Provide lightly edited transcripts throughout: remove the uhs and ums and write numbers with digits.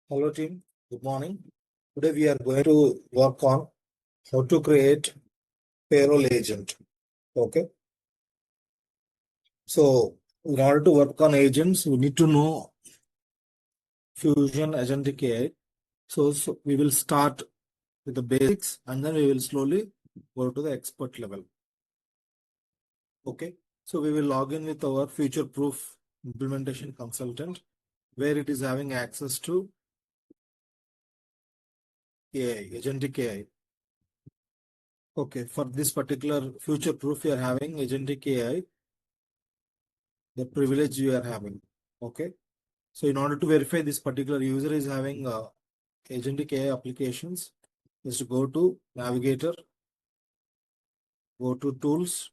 Hello team, good morning. Today we are going to work on how to create payroll agent. Okay. So in order to work on agents, we need to know Fusion Agentic AI. So we will start with the basics and then we will slowly go to the expert level. Okay. So we will log in with our future-proof implementation consultant where it is having access to AI, Agentic AI. Okay, for this particular future proof, we are having Agentic AI, the privilege you are having. Okay, so in order to verify this particular user is having Agentic AI applications, just go to Navigator, go to Tools,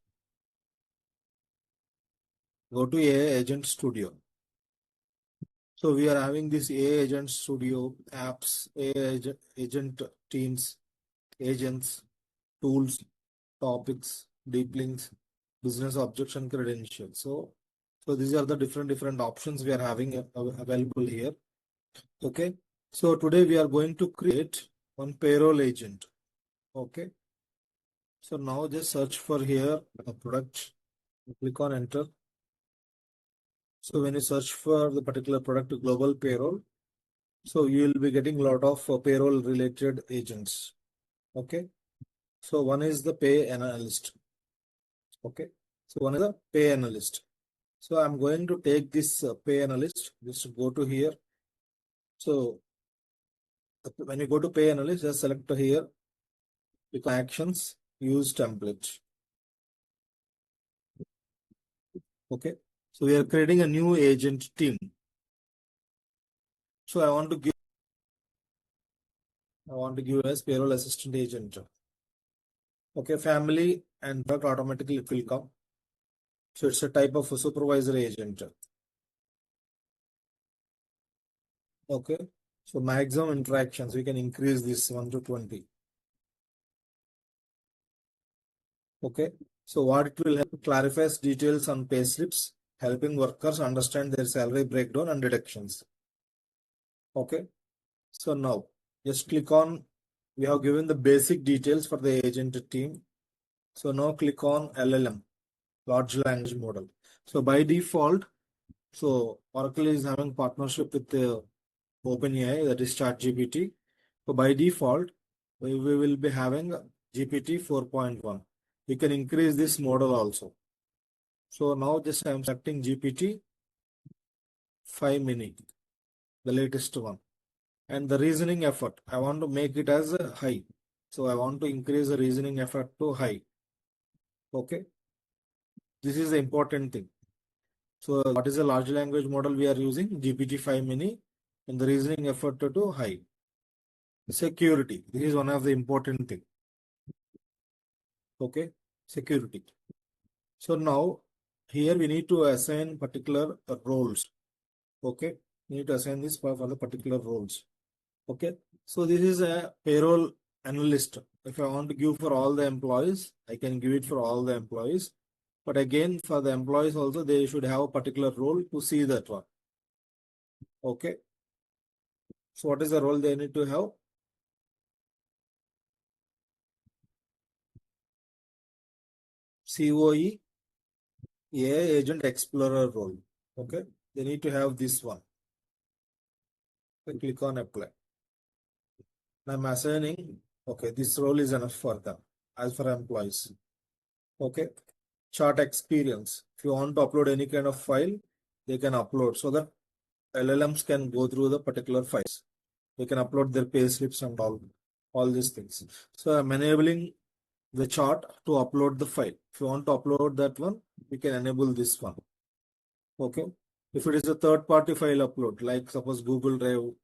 go to AI Agent Studio. So we are having this AI Agent Studio apps, AI Agent teams, agents, tools, topics, deep links, business objects and credentials. So these are the different options we are having available here. Okay. So today we are going to create one payroll agent. Okay. So now just search for here a product, click on enter. So when you search for the particular product global payroll, so you will be getting a lot of payroll related agents. Okay. So one is the pay analyst. Okay. So one is the pay analyst. So I'm going to take this pay analyst, just go to here. So when you go to pay analyst, just select here, click on actions, use template. Okay. So we are creating a new agent team. So I want to give as payroll assistant agent. Okay, family and drug automatically it will come. So it's a type of a supervisor agent. Okay. So maximum interactions, we can increase this 1 to 20. Okay. So what it will help clarifies details on pay slips, helping workers understand their salary breakdown and deductions. Okay. So now just click on, we have given the basic details for the agent team. So now click on LLM, large language model. So by default, so Oracle is having partnership with the OpenAI, that is ChatGPT. So by default, we will be having GPT 4.1. We can increase this model also. So now just I am selecting GPT-5 Mini, the latest one. And the reasoning effort, I want to make it as a high. So I want to increase the reasoning effort to high. Okay. This is the important thing. So what is the large language model we are using? GPT-5 Mini, and the reasoning effort to high. Security. This is one of the important thing. Okay. Security. So now here we need to assign particular roles. Okay. We need to assign this for the particular roles. Okay. So this is a payroll analyst. If I want to give for all the employees, I can give it for all the employees. But again, for the employees also, they should have a particular role to see that one. Okay. So what is the role they need to have? COE AI Agent Explorer role. Okay. They need to have this one. So click on apply. I'm assigning, okay, this role is enough for them as for employees. Okay. Chart experience. If you want to upload any kind of file, they can upload so that LLMs can go through the particular files. They can upload their pay slips and all these things. So I'm enabling the chart to upload the file. If you want to upload that one, we can enable this one. Okay. If it is a third party file upload, like suppose Google Drive,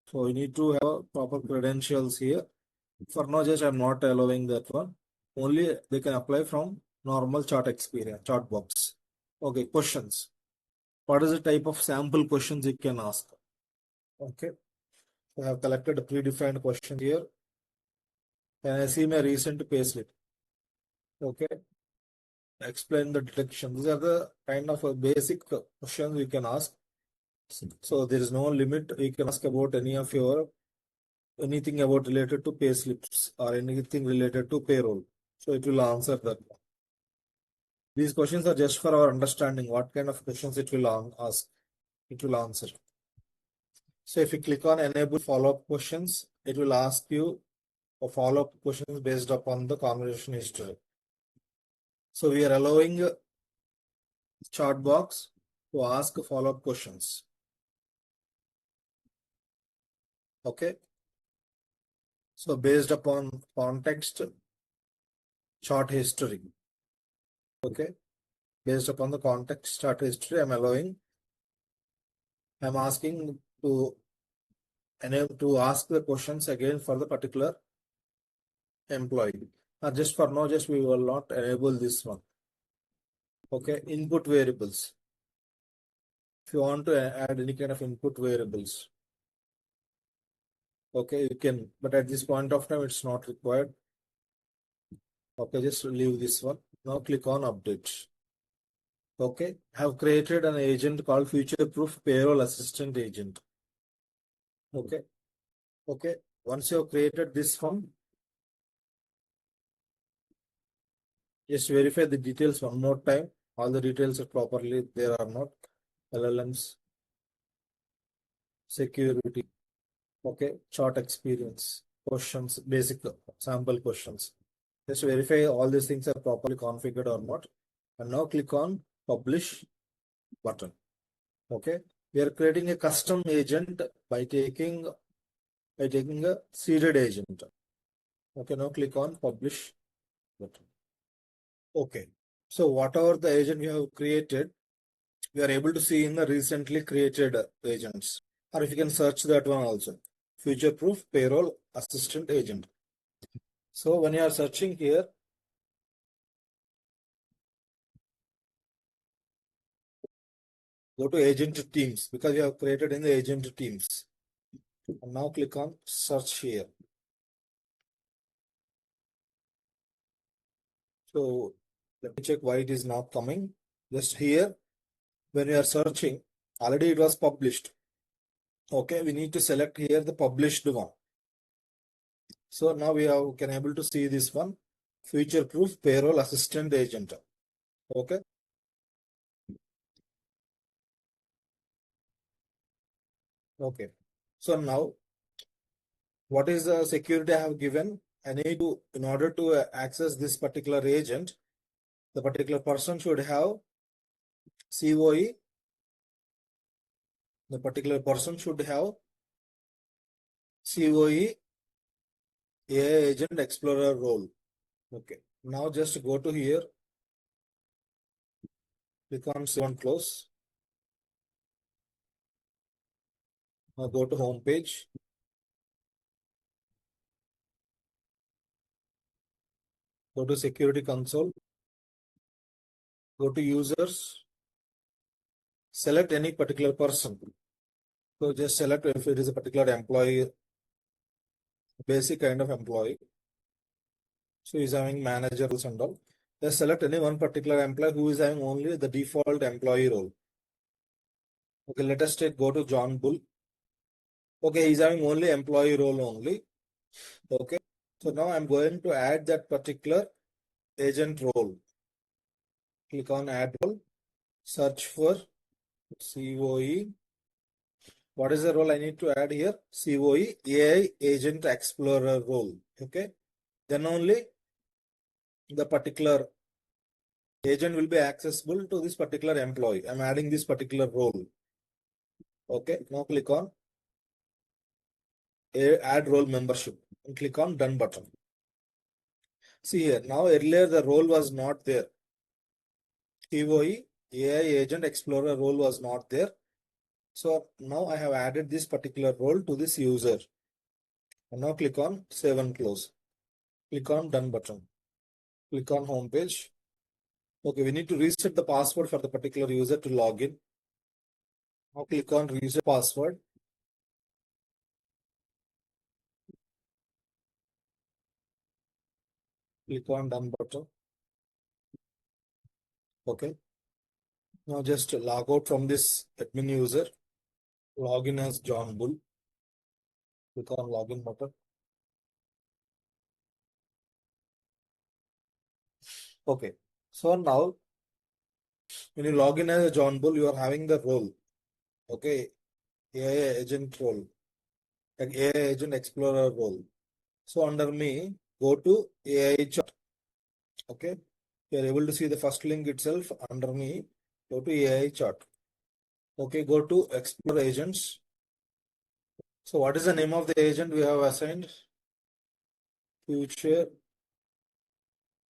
so you need to have proper credentials here. For now, just I'm not allowing that one. Only they can apply from normal chart experience, chart box. Okay, questions. What is the type of sample questions you can ask? Okay. I have collected a predefined question here. Can I see my recent payslip? Okay. Explain the deduction. These are the kind of a basic questions we can ask. So there is no limit. You can ask about anything about related to pay slips or anything related to payroll. So it will answer that. These questions are just for our understanding. What kind of questions it will ask, it will answer. So if you click on enable follow-up questions, it will ask you for follow-up questions based upon the conversation history. So we are allowing chat box to ask follow-up questions. Okay. So based upon context, chart history. Okay. Based upon the context chart history, I'm asking to enable to ask the questions again for the particular employee. Just for now, just we will not enable this one. Okay. Input variables. If you want to add any kind of input variables, okay, you can, but at this point of time, it's not required. Okay, just leave this one. Now click on update. Okay, have created an agent called future proof payroll assistant agent. Okay, okay. Once you have created this one, just verify the details one more time. All the details are properly there or not. LLMs, security, okay, chart experience, questions, basic sample questions. Just verify all these things are properly configured or not. And now click on publish button. Okay, we are creating a custom agent by taking a seeded agent. Okay, now click on publish button. Okay, so whatever the agent we have created, we are able to see in the recently created agents, or if you can search that one also, future proof payroll assistant agent. So when you are searching here, go to agent teams, because you have created in the agent teams. And now click on search here. So let me check why it is not coming. Just here, when you are searching, already it was published. Okay, we need to select here the published one. So now we can able to see this one, future proof payroll assistant agent. Okay. Okay. So now what is the security I have given? I need to, in order to access this particular agent, the particular person should have COE. The particular person should have COE AI Agent Explorer role. Okay. Now just go to here, click on save and close. Now go to home page. Go to security console. Go to users. Select any particular person. So just select if it is a particular employee, basic kind of employee. So he's having manager roles and all. Just select any one particular employee who is having only the default employee role. Okay, let us go to John Bull. Okay, he's having only employee role only. Okay, so now I'm going to add that particular agent role. Click on add role, search for COE. What is the role I need to add here? COE AI Agent Explorer role. Okay, then only the particular agent will be accessible to this particular employee. I'm adding this particular role. Okay, now click on add role membership and click on done button. See here, now earlier the role was not there. COE AI Agent Explorer role was not there. So now I have added this particular role to this user. And now click on save and close. Click on done button. Click on home page. Okay, we need to reset the password for the particular user to log in. Now click on reset password. Click on done button. Okay. Now just log out from this admin user. Login as John Bull. Click on login button. Okay. So now when you log in as a John Bull, you are having the role. Okay. AI agent role. Like AI Agent Explorer role. So under me, go to AI chart. Okay. You are able to see the first link itself under me. Go to AI chart. Okay. Go to Explore Agents. So what is the name of the agent we have assigned? Future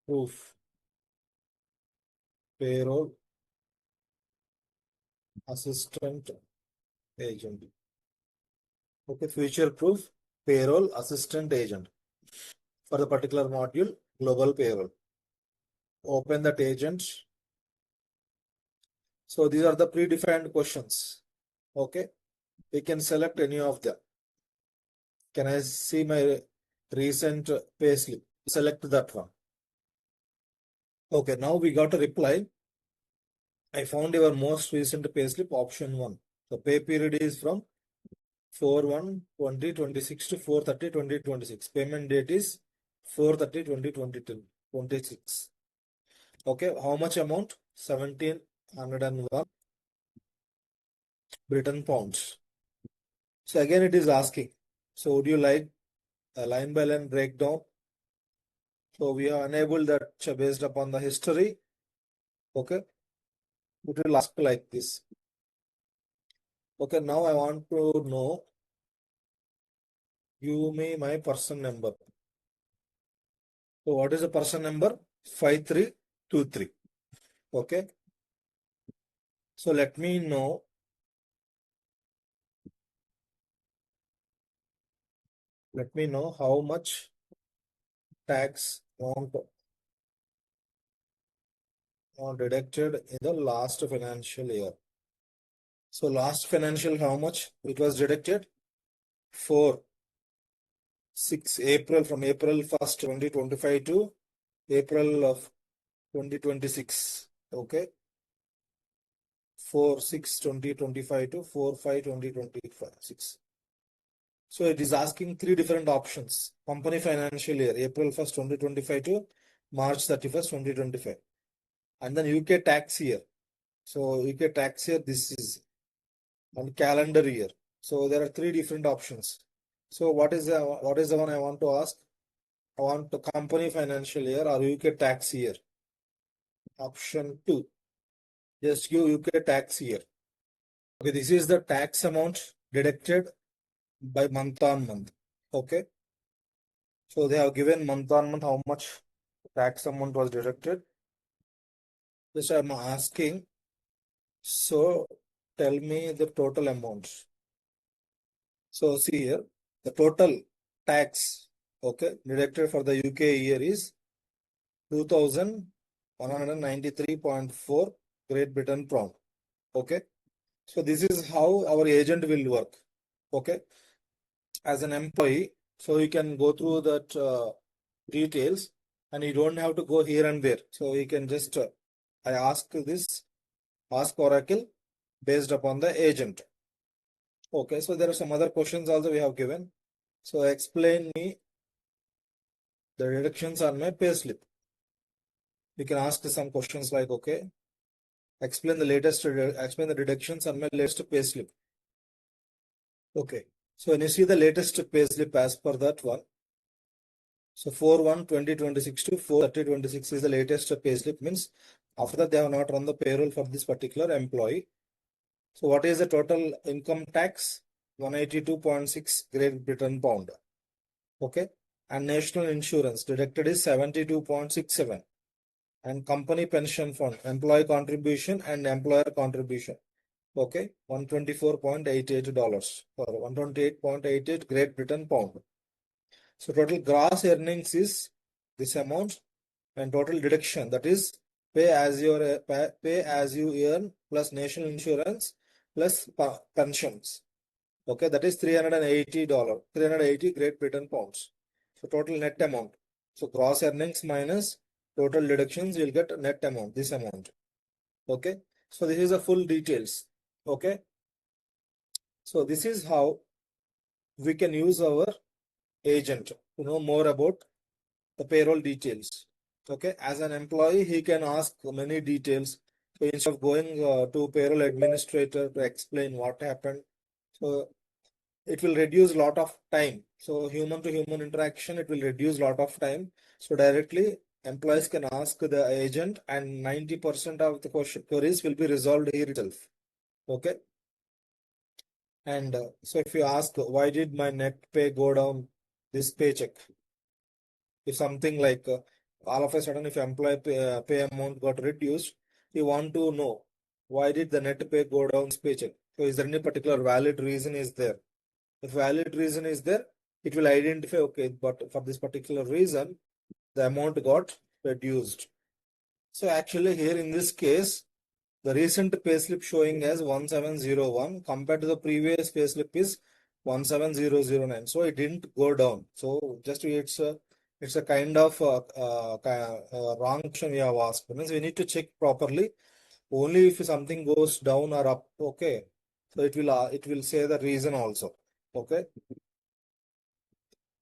Proof Payroll Assistant Agent. Okay. Future Proof Payroll Assistant Agent. For the particular module, Global Payroll. Open that agent. So these are the predefined questions. Okay. We can select any of them. Can I see my recent payslip? Select that one. Okay, now we got a reply. I found your most recent payslip, option 1. The pay period is from 4/1/2026 to 4/30/2026. Payment date is 4/30/2026. Okay, how much amount? 1,701 Britain pounds. So again, it is asking. So would you like a line by line breakdown? So we are enabled that based upon the history. Okay, it will ask like this. Okay, now I want to know, give me my person number. So what is the person number? 5323. Okay, so let me know. Let me know how much tax amount deducted in the last financial year. So last financial, how much it was deducted? 6 April, from April 1st, 2025 to April of 2026. Okay. 4/6/2025 to 4/5/2026. So it is asking three different options. Company financial year, April 1st, 2025 to March 31st, 2025. And then UK tax year. So UK tax year, this is on calendar year. So there are three different options. So what is the one I want to ask? I want the company financial year or UK tax year. Option 2. Just give UK tax year. Okay, this is the tax amount deducted by month on month. Okay. So they have given month on month how much tax amount was deducted. Just I'm asking. So tell me the total amount. So see here, the total tax, okay, deducted for the UK year is 2,193.4 Great Britain pound. Okay. So this is how our agent will work. Okay. As an employee, so you can go through that details and you don't have to go here and there. So you can just, I ask Oracle based upon the agent. Okay, so there are some other questions also we have given. So explain me the deductions on my payslip. You can ask some questions like, okay, explain the deductions on my latest payslip. Okay, so when you see the latest payslip as per that one, so 4/1/2026 to 4/30/26 is the latest payslip, means after that they have not run the payroll for this particular employee. So what is the total income tax? 182.6 Great Britain pound. Okay, and national insurance deducted is 72.67, and company pension fund, employee contribution and employer contribution. Okay, $124.88 or 128.88 Great Britain pound. So total gross earnings is this amount, and total deduction, that is pay as you earn plus national insurance plus pensions. Okay, that is $380, 380 Great Britain pounds. So total net amount. So gross earnings minus total deductions, you'll get net amount, this amount. Okay, so this is the full details. Okay, So this is how we can use our agent to know more about the payroll details. Okay, as an employee, he can ask many details. So instead of going to payroll administrator to explain what happened, so it will reduce lot of time. So human to human interaction, it will reduce lot of time. So directly employees can ask the agent, and 90% of the queries will be resolved here itself. Okay. And so if you ask, why did my net pay go down this paycheck? If something like all of a sudden, if employee pay amount got reduced, you want to know why did the net pay go down this paycheck? So is there any particular valid reason is there? If valid reason is there, it will identify, okay, but for this particular reason, the amount got reduced. So actually here in this case, the recent payslip showing as 1701 compared to the previous payslip is 17009. So it didn't go down. So just it's a kind of wrong question we have asked. Means we need to check properly. Only if something goes down or up, okay. So it will say the reason also. Okay.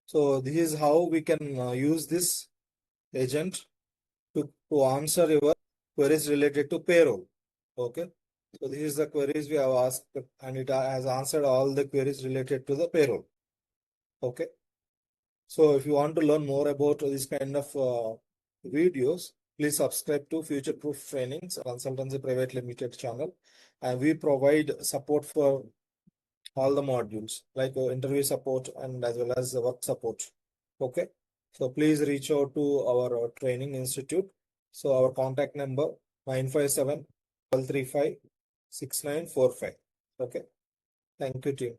So this is how we can use this agent to answer your queries related to payroll. Okay. So this is the queries we have asked, and it has answered all the queries related to the payroll. Okay. So if you want to learn more about this kind of videos, please subscribe to Future Proof Trainings Consultancy Private Limited channel. And we provide support for all the modules like interview support and as well as work support. Okay. So please reach out to our training institute. So our contact number 957 1235 6945. Okay. Thank you, team.